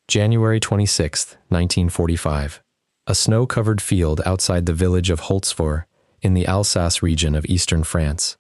January 26, 1945. A snow-covered field outside the village of Holtzwihr in the Alsace region of eastern France.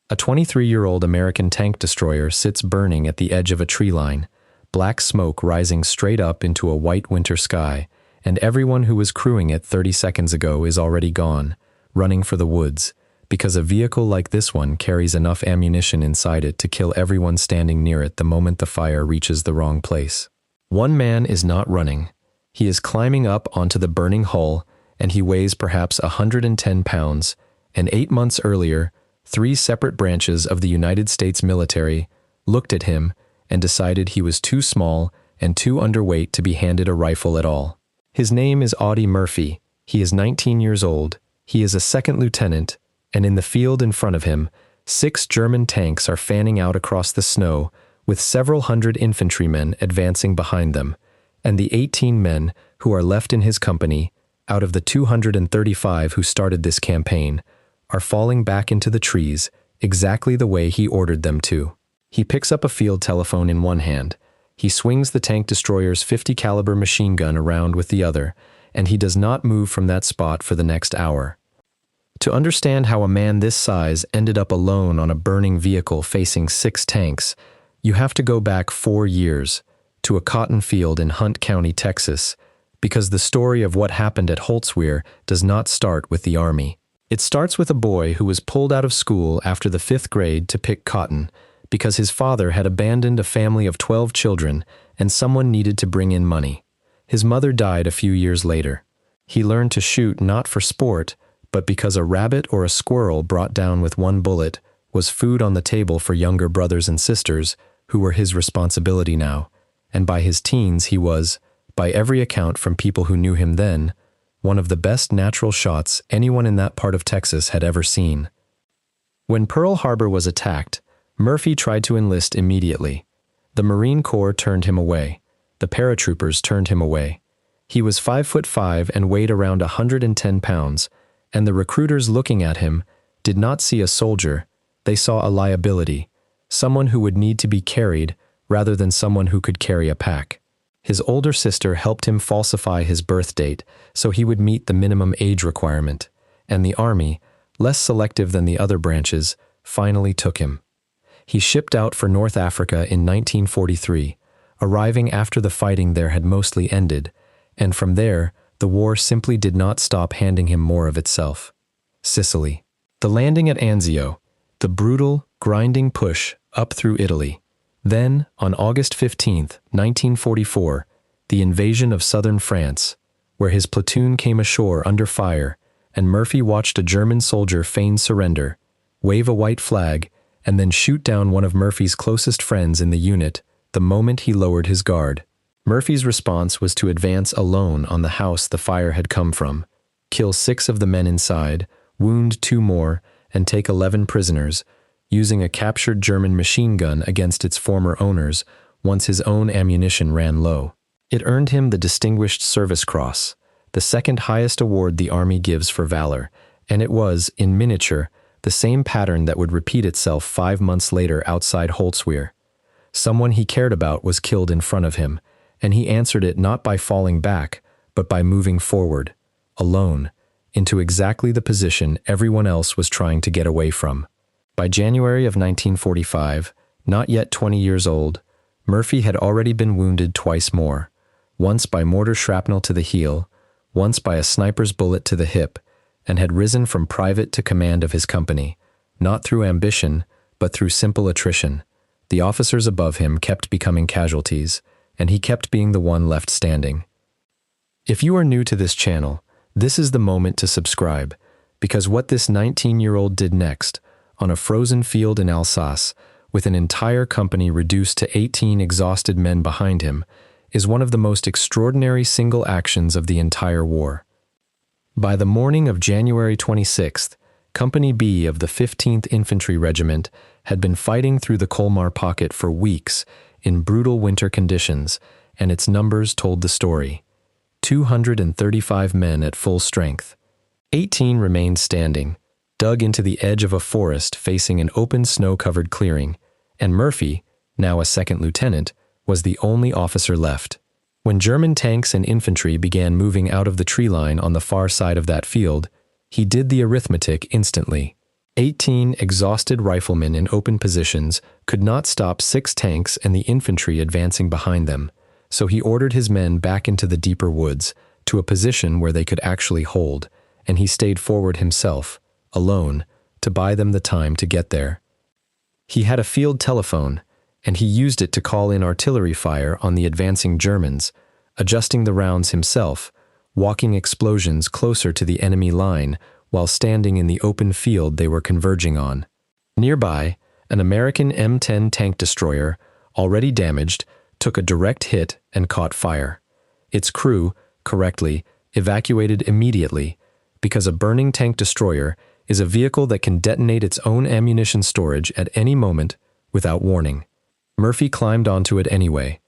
A 23-year-old American tank destroyer sits burning at the edge of a tree line, black smoke rising straight up into a white winter sky, and everyone who was crewing it 30 seconds ago is already gone, running for the woods, because a vehicle like this one carries enough ammunition inside it to kill everyone standing near it the moment the fire reaches the wrong place. One man is not running. He is climbing up onto the burning hull, and he weighs perhaps 110 pounds, and 8 months earlier, 3 separate branches of the United States military looked at him and decided he was too small and too underweight to be handed a rifle at all. His name is Audie Murphy. He is 19 years old. He is a second lieutenant, and in the field in front of him, 6 German tanks are fanning out across the snow, with several hundred infantrymen advancing behind them, and the 18 men who are left in his company, out of the 235 who started this campaign, are falling back into the trees exactly the way he ordered them to. He picks up a field telephone in one hand, he swings the tank destroyer's 50 caliber machine gun around with the other, and he does not move from that spot for the next hour. To understand how a man this size ended up alone on a burning vehicle facing 6 tanks, you have to go back 4 years, to a cotton field in Hunt County, Texas, because the story of what happened at Holtzwihr does not start with the Army. It starts with a boy who was pulled out of school after the 5th grade to pick cotton, because his father had abandoned a family of 12 children and someone needed to bring in money. His mother died a few years later. He learned to shoot not for sport, but because a rabbit or a squirrel brought down with one bullet was food on the table for younger brothers and sisters who were his responsibility now, and by his teens he was, by every account from people who knew him then, one of the best natural shots anyone in that part of Texas had ever seen. When Pearl Harbor was attacked, Murphy tried to enlist immediately. The Marine Corps turned him away. The paratroopers turned him away. He was 5'5" and weighed around 110 pounds, and the recruiters looking at him did not see a soldier, they saw a liability, someone who would need to be carried rather than someone who could carry a pack. His older sister helped him falsify his birth date so he would meet the minimum age requirement, and the Army, less selective than the other branches, finally took him. He shipped out for North Africa in 1943, arriving after the fighting there had mostly ended, and from there, the war simply did not stop handing him more of itself. Sicily. The landing at Anzio, the brutal, grinding push up through Italy. Then, on August 15, 1944, the invasion of southern France, where his platoon came ashore under fire, and Murphy watched a German soldier feign surrender, wave a white flag, and then shoot down one of Murphy's closest friends in the unit the moment he lowered his guard. Murphy's response was to advance alone on the house the fire had come from, kill 6 of the men inside, wound 2 more, and take 11 prisoners, using a captured German machine gun against its former owners once his own ammunition ran low. It earned him the Distinguished Service Cross, the second highest award the Army gives for valor, and it was, in miniature, the same pattern that would repeat itself 5 months later outside Holtzwihr. Someone he cared about was killed in front of him, and he answered it not by falling back, but by moving forward, alone, into exactly the position everyone else was trying to get away from. By January of 1945, not yet 20 years old, Murphy had already been wounded twice more, once by mortar shrapnel to the heel, once by a sniper's bullet to the hip, and had risen from private to command of his company, not through ambition, but through simple attrition. The officers above him kept becoming casualties, and he kept being the one left standing. If you are new to this channel, this is the moment to subscribe, because what this 19-year-old did next, on a frozen field in Alsace, with an entire company reduced to 18 exhausted men behind him, is one of the most extraordinary single actions of the entire war. By the morning of January 26th, Company B of the 15th Infantry Regiment had been fighting through the Colmar Pocket for weeks in brutal winter conditions, and its numbers told the story. 235 men at full strength. 18 remained standing, dug into the edge of a forest facing an open snow-covered clearing, and Murphy, now a second lieutenant, was the only officer left. When German tanks and infantry began moving out of the tree line on the far side of that field, he did the arithmetic instantly. 18 exhausted riflemen in open positions could not stop 6 tanks and the infantry advancing behind them, so he ordered his men back into the deeper woods, to a position where they could actually hold, and he stayed forward himself, alone, to buy them the time to get there. He had a field telephone, and he used it to call in artillery fire on the advancing Germans, adjusting the rounds himself, walking explosions closer to the enemy line while standing in the open field they were converging on. Nearby, an American M10 tank destroyer, already damaged, took a direct hit and caught fire. Its crew, correctly, evacuated immediately, because a burning tank destroyer is a vehicle that can detonate its own ammunition storage at any moment without warning. Murphy climbed onto it anyway.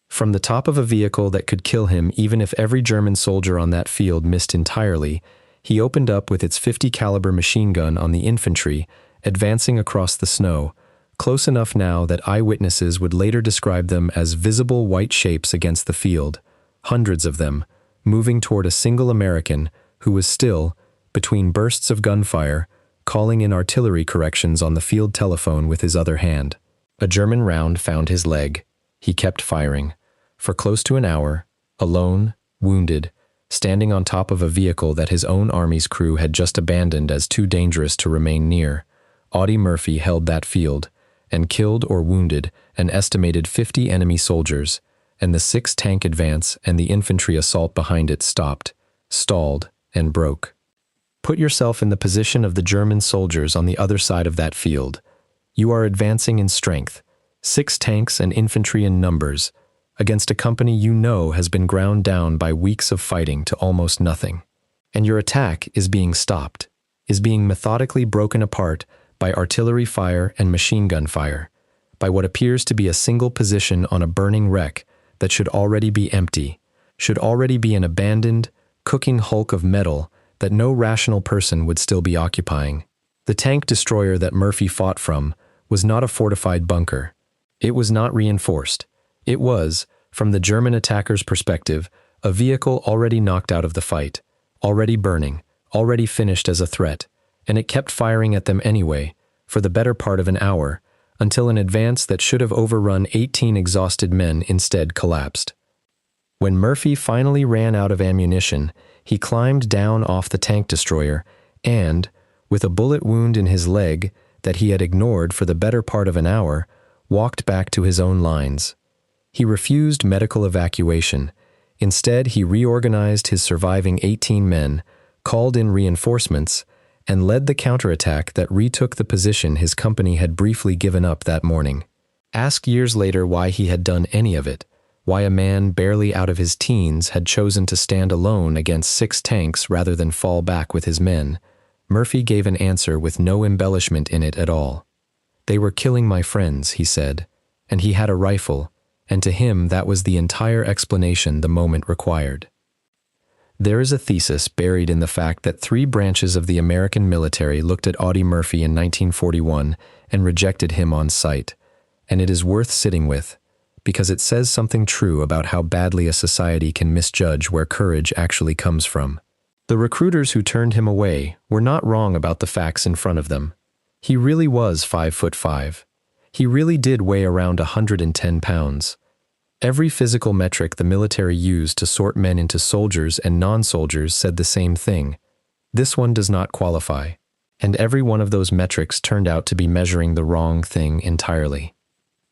From the top of a vehicle that could kill him even if every German soldier on that field missed entirely, he opened up with its .50 caliber machine gun on the infantry, advancing across the snow, close enough now that eyewitnesses would later describe them as visible white shapes against the field, hundreds of them, moving toward a single American who was still, between bursts of gunfire, calling in artillery corrections on the field telephone with his other hand. A German round found his leg. He kept firing. For close to an hour, alone, wounded, standing on top of a vehicle that his own army's crew had just abandoned as too dangerous to remain near, Audie Murphy held that field and killed or wounded an estimated 50 enemy soldiers, and the 6-tank advance and the infantry assault behind it stopped, stalled, and broke. Put yourself in the position of the German soldiers on the other side of that field. You are advancing in strength, 6 tanks and infantry in numbers, against a company you know has been ground down by weeks of fighting to almost nothing. And your attack is being stopped, is being methodically broken apart by artillery fire and machine gun fire, by what appears to be a single position on a burning wreck that should already be empty, should already be an abandoned, cooking hulk of metal that no rational person would still be occupying. The tank destroyer that Murphy fought from was not a fortified bunker. It was not reinforced. It was, from the German attacker's perspective, a vehicle already knocked out of the fight, already burning, already finished as a threat, and it kept firing at them anyway, for the better part of an hour, until an advance that should have overrun 18 exhausted men instead collapsed. When Murphy finally ran out of ammunition, he climbed down off the tank destroyer and, with a bullet wound in his leg that he had ignored for the better part of an hour, walked back to his own lines. He refused medical evacuation. Instead, he reorganized his surviving 18 men, called in reinforcements, and led the counterattack that retook the position his company had briefly given up that morning. Asked years later why he had done any of it, why a man barely out of his teens had chosen to stand alone against 6 tanks rather than fall back with his men, Murphy gave an answer with no embellishment in it at all. "They were killing my friends," he said, "and he had a rifle, and to him that was the entire explanation the moment required." There is a thesis buried in the fact that 3 branches of the American military looked at Audie Murphy in 1941 and rejected him on sight, and it is worth sitting with, because it says something true about how badly a society can misjudge where courage actually comes from. The recruiters who turned him away were not wrong about the facts in front of them. He really was 5'5". He really did weigh around 110 pounds. Every physical metric the military used to sort men into soldiers and non-soldiers said the same thing. This one does not qualify. And every one of those metrics turned out to be measuring the wrong thing entirely.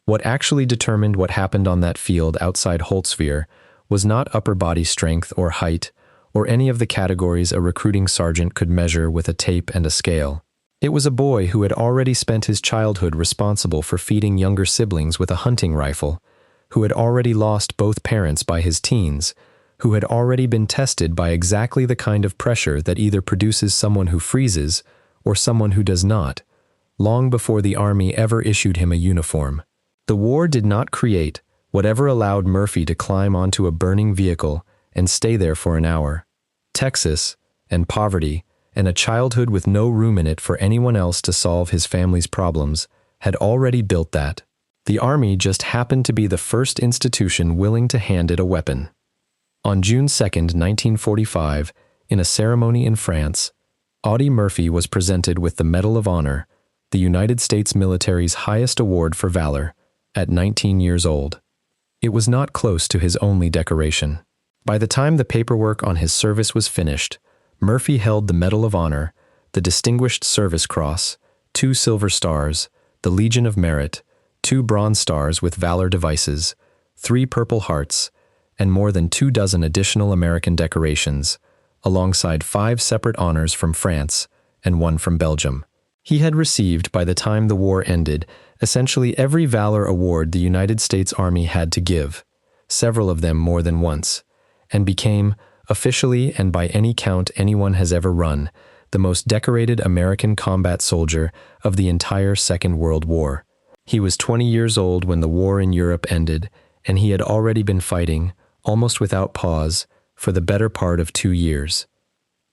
What actually determined what happened on that field outside Holtzwihr was not upper body strength or height, or any of the categories a recruiting sergeant could measure with a tape and a scale. It was a boy who had already spent his childhood responsible for feeding younger siblings with a hunting rifle, who had already lost both parents by his teens, who had already been tested by exactly the kind of pressure that either produces someone who freezes or someone who does not, long before the army ever issued him a uniform. The war did not create whatever allowed Murphy to climb onto a burning vehicle and stay there for an hour. Texas, and poverty, and a childhood with no room in it for anyone else to solve his family's problems, had already built that. The Army just happened to be the first institution willing to hand it a weapon. On June 2, 1945, in a ceremony in France, Audie Murphy was presented with the Medal of Honor, the United States military's highest award for valor, at 19 years old. It was not close to his only decoration. By the time the paperwork on his service was finished, Murphy held the Medal of Honor, the Distinguished Service Cross, 2 Silver Stars, the Legion of Merit, 2 Bronze Stars with Valor Devices, 3 Purple Hearts, and more than 24 additional American decorations, alongside 5 separate honors from France and 1 from Belgium. He had received, by the time the war ended, essentially every valor award the United States Army had to give, several of them more than once, and became, officially and by any count anyone has ever run, the most decorated American combat soldier of the entire Second World War. He was 20 years old when the war in Europe ended, and he had already been fighting, almost without pause, for the better part of 2 years.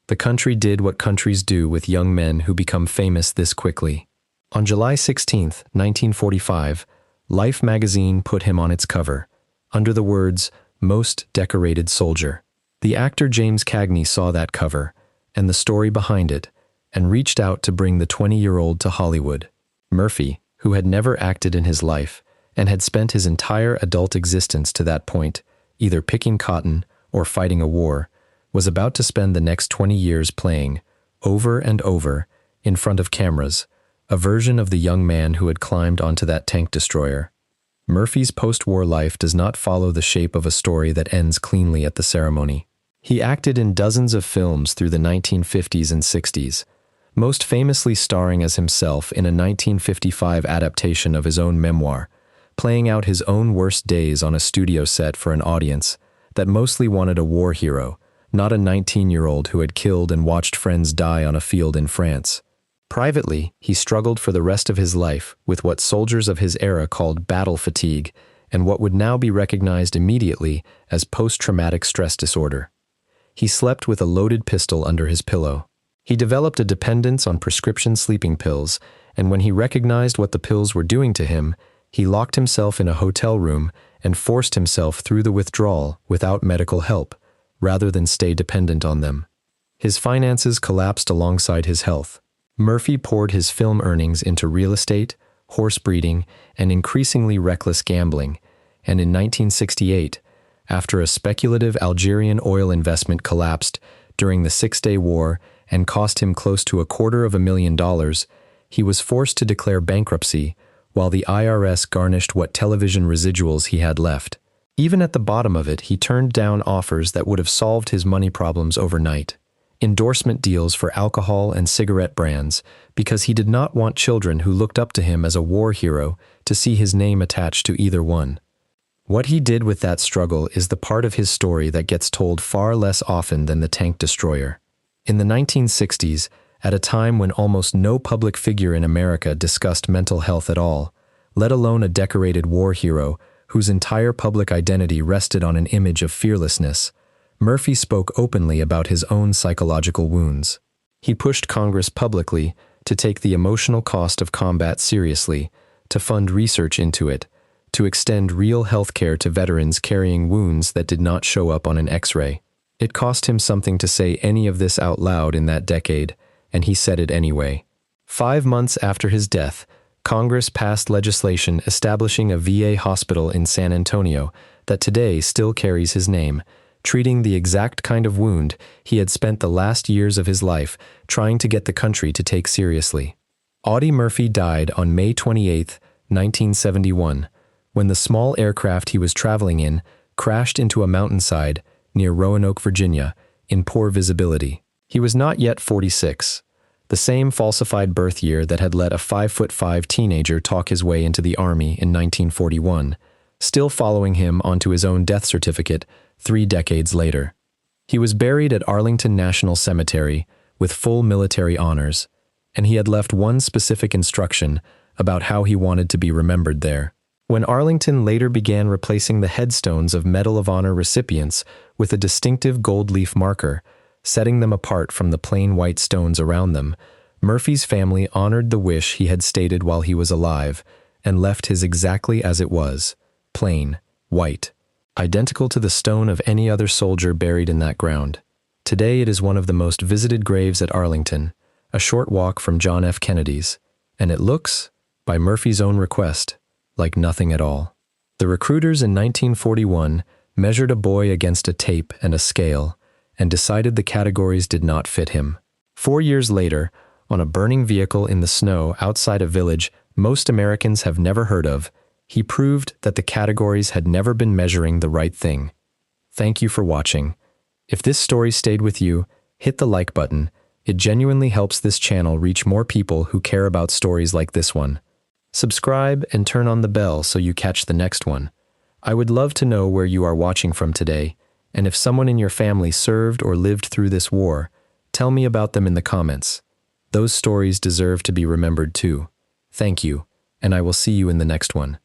The country did what countries do with young men who become famous this quickly. On July 16, 1945, Life magazine put him on its cover, under the words, "Most Decorated Soldier." The actor James Cagney saw that cover, and the story behind it, and reached out to bring the 20-year-old to Hollywood. Murphy, who had never acted in his life, and had spent his entire adult existence to that point, either picking cotton or fighting a war, was about to spend the next 20 years playing, over and over, in front of cameras, a version of the young man who had climbed onto that tank destroyer. Murphy's post-war life does not follow the shape of a story that ends cleanly at the ceremony. He acted in dozens of films through the 1950s and 60s, most famously starring as himself in a 1955 adaptation of his own memoir, playing out his own worst days on a studio set for an audience that mostly wanted a war hero, not a 19-year-old who had killed and watched friends die on a field in France. Privately, he struggled for the rest of his life with what soldiers of his era called battle fatigue and what would now be recognized immediately as post-traumatic stress disorder. He slept with a loaded pistol under his pillow. He developed a dependence on prescription sleeping pills, and when he recognized what the pills were doing to him, he locked himself in a hotel room and forced himself through the withdrawal without medical help, rather than stay dependent on them. His finances collapsed alongside his health. Murphy poured his film earnings into real estate, horse breeding, and increasingly reckless gambling, and in 1968, after a speculative Algerian oil investment collapsed during the Six-Day War and cost him close to $250,000, he was forced to declare bankruptcy while the IRS garnished what television residuals he had left. Even at the bottom of it, he turned down offers that would have solved his money problems overnight. Endorsement deals for alcohol and cigarette brands, because he did not want children who looked up to him as a war hero to see his name attached to either one. What he did with that struggle is the part of his story that gets told far less often than the tank destroyer. In the 1960s, at a time when almost no public figure in America discussed mental health at all, let alone a decorated war hero whose entire public identity rested on an image of fearlessness, Murphy spoke openly about his own psychological wounds. He pushed Congress publicly to take the emotional cost of combat seriously, to fund research into it, to extend real health care to veterans carrying wounds that did not show up on an X-ray. It cost him something to say any of this out loud in that decade, and he said it anyway. 5 months after his death, Congress passed legislation establishing a VA hospital in San Antonio that today still carries his name, treating the exact kind of wound he had spent the last years of his life trying to get the country to take seriously. Audie Murphy died on May 28, 1971, when the small aircraft he was traveling in crashed into a mountainside near Roanoke, Virginia, in poor visibility. He was not yet 46, the same falsified birth year that had let a 5'5" teenager talk his way into the Army in 1941, still following him onto his own death certificate 3 decades later. He was buried at Arlington National Cemetery with full military honors, and he had left one specific instruction about how he wanted to be remembered there. When Arlington later began replacing the headstones of Medal of Honor recipients with a distinctive gold leaf marker, setting them apart from the plain white stones around them, Murphy's family honored the wish he had stated while he was alive, and left his exactly as it was, plain, white, identical to the stone of any other soldier buried in that ground. Today it is one of the most visited graves at Arlington, a short walk from John F. Kennedy's, and it looks, by Murphy's own request, like nothing at all. The recruiters in 1941 measured a boy against a tape and a scale and decided the categories did not fit him. 4 years later, on a burning vehicle in the snow outside a village most Americans have never heard of, he proved that the categories had never been measuring the right thing. Thank you for watching. If this story stayed with you, hit the like button. It genuinely helps this channel reach more people who care about stories like this one. Subscribe and turn on the bell so you catch the next one. I would love to know where you are watching from today, and if someone in your family served or lived through this war, tell me about them in the comments. Those stories deserve to be remembered too. Thank you, and I will see you in the next one.